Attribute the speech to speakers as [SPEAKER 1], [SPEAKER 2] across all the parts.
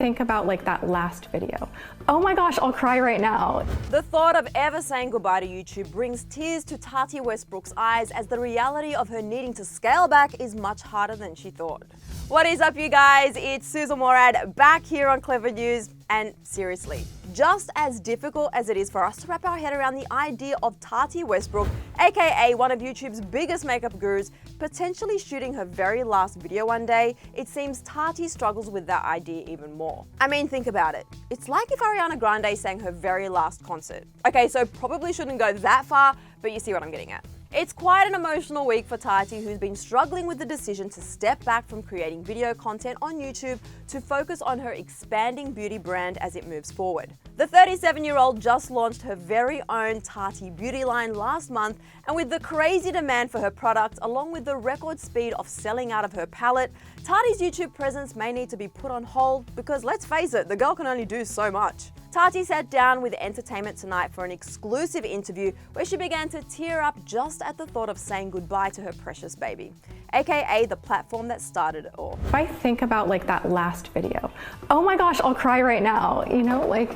[SPEAKER 1] Think about like that last video. Oh my gosh, I'll cry right now.
[SPEAKER 2] The thought of ever saying goodbye to YouTube brings tears to Tati Westbrook's eyes, as the reality of her needing to scale back is much harder than she thought. What is up, you guys? It's Sussan Mourad back here on Clevver News, and seriously, just as difficult as it is for us to wrap our head around the idea of Tati Westbrook, aka one of YouTube's biggest makeup gurus, potentially shooting her very last video one day, it seems Tati struggles with that idea even more. I mean, think about it. It's like if Ariana Grande sang her very last concert. Okay, so probably shouldn't go that far, but you see what I'm getting at. It's quite an emotional week for Tati, who's been struggling with the decision to step back from creating video content on YouTube to focus on her expanding beauty brand as it moves forward. The 37-year-old just launched her very own Tati beauty line last month, and with the crazy demand for her products, along with the record speed of selling out of her palette, Tati's YouTube presence may need to be put on hold because, let's face it, the girl can only do so much. Tati sat down with Entertainment Tonight for an exclusive interview where she began to tear up just at the thought of saying goodbye to her precious baby, aka the platform that started it all.
[SPEAKER 1] If I think about like that last video, oh my gosh, I'll cry right now. You know, like,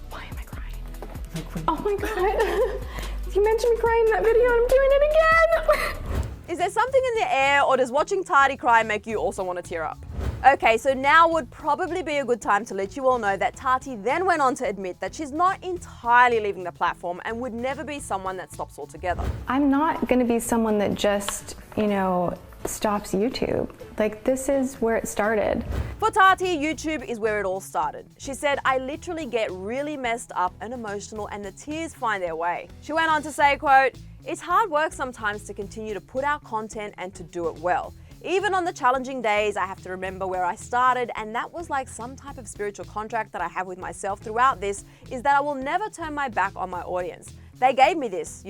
[SPEAKER 1] why am I crying? Oh my God. You mentioned me crying in that video and I'm doing it again.
[SPEAKER 2] Is there something in the air, or does watching Tati cry make you also want to tear up? Okay, so now would probably be a good time to let you all know that Tati then went on to admit that she's not entirely leaving the platform and would never be someone that stops altogether.
[SPEAKER 1] I'm not going to be someone that just, stops YouTube. Like, this is where it started.
[SPEAKER 2] For Tati, YouTube is where it all started. She said, "I literally get really messed up and emotional and the tears find their way." She went on to say, quote, "It's hard work sometimes to continue to put out content and to do it well. Even on the challenging days, I have to remember where I started, and that was like some type of spiritual contract that I have with myself throughout this, is that I will never turn my back on my audience. They gave me this,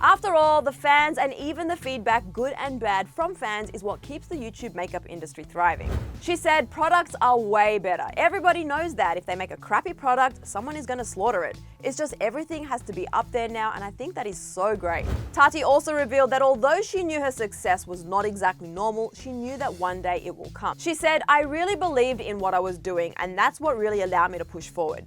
[SPEAKER 2] After all, the fans and even the feedback, good and bad, from fans is what keeps the YouTube makeup industry thriving." She said, "Products are way better. Everybody knows that. If they make a crappy product, someone is going to slaughter it. It's just everything has to be up there now, and I think that is so great." Tati also revealed that although she knew her success was not exactly normal, she knew that one day it will come. She said, "I really believed in what I was doing, and that's what really allowed me to push forward.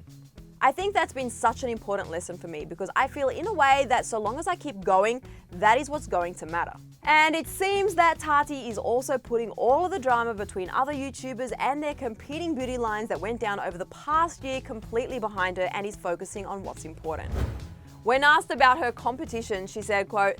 [SPEAKER 2] I think that's been such an important lesson for me, because I feel in a way that so long as I keep going, that is what's going to matter." And it seems that Tati is also putting all of the drama between other YouTubers and their competing beauty lines that went down over the past year completely behind her, and is focusing on what's important. When asked about her competition, she said, quote,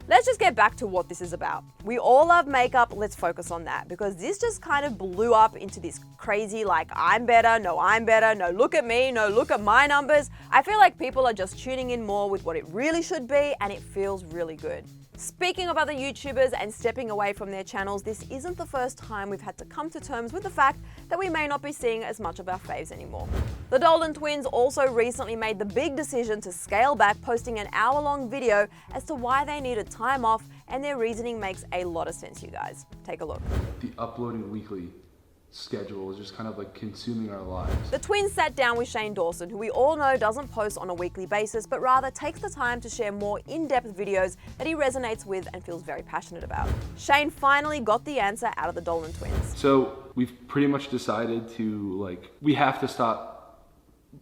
[SPEAKER 2] "Let's just get back to what this is about. We all love makeup, let's focus on that, because this just kind of blew up into this crazy like I'm better, no look at me, no look at my numbers. I feel like people are just tuning in more with what it really should be, and it feels really good." Speaking of other YouTubers and stepping away from their channels, this isn't the first time we've had to come to terms with the fact that we may not be seeing as much of our faves anymore. The Dolan twins also recently made the big decision to scale back, posting an hour-long video as to why they needed time off, and their reasoning makes a lot of sense, you guys. Take a look.
[SPEAKER 3] The uploading weekly schedule is just kind of like consuming our lives.
[SPEAKER 2] The twins sat down with Shane Dawson, who we all know doesn't post on a weekly basis, but rather takes the time to share more in-depth videos that he resonates with and feels very passionate about. Shane finally got the answer out of the Dolan twins.
[SPEAKER 3] So we've pretty much decided to we have to stop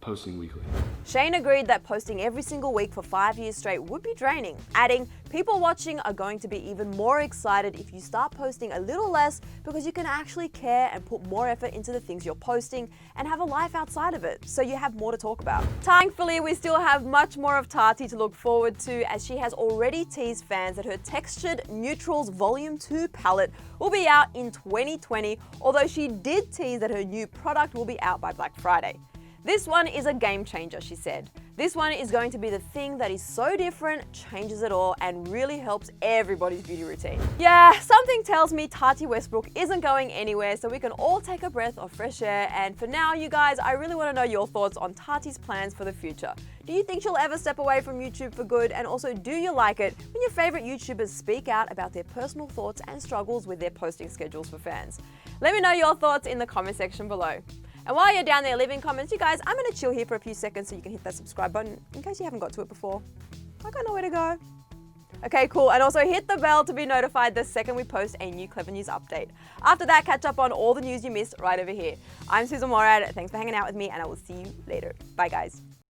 [SPEAKER 3] posting weekly.
[SPEAKER 2] Shane agreed that posting every single week for 5 years straight would be draining, adding, "People watching are going to be even more excited if you start posting a little less, because you can actually care and put more effort into the things you're posting and have a life outside of it, so you have more to talk about." Thankfully, we still have much more of Tati to look forward to, as she has already teased fans that her Textured Neutrals Volume 2 palette will be out in 2020, although she did tease that her new product will be out by Black Friday. "This one is a game changer," she said. "This one is going to be the thing that is so different, changes it all, and really helps everybody's beauty routine." Yeah, something tells me Tati Westbrook isn't going anywhere, so we can all take a breath of fresh air. And for now, you guys, I really want to know your thoughts on Tati's plans for the future. Do you think she'll ever step away from YouTube for good? And also, do you like it when your favorite YouTubers speak out about their personal thoughts and struggles with their posting schedules for fans? Let me know your thoughts in the comment section below. And while you're down there leaving comments, you guys, I'm going to chill here for a few seconds so you can hit that subscribe button in case you haven't got to it before. I got nowhere to go. Okay, cool. And also hit the bell to be notified the second we post a new Clevver News update. After that, catch up on all the news you missed right over here. I'm Sussan Mourad. Thanks for hanging out with me, and I will see you later. Bye, guys.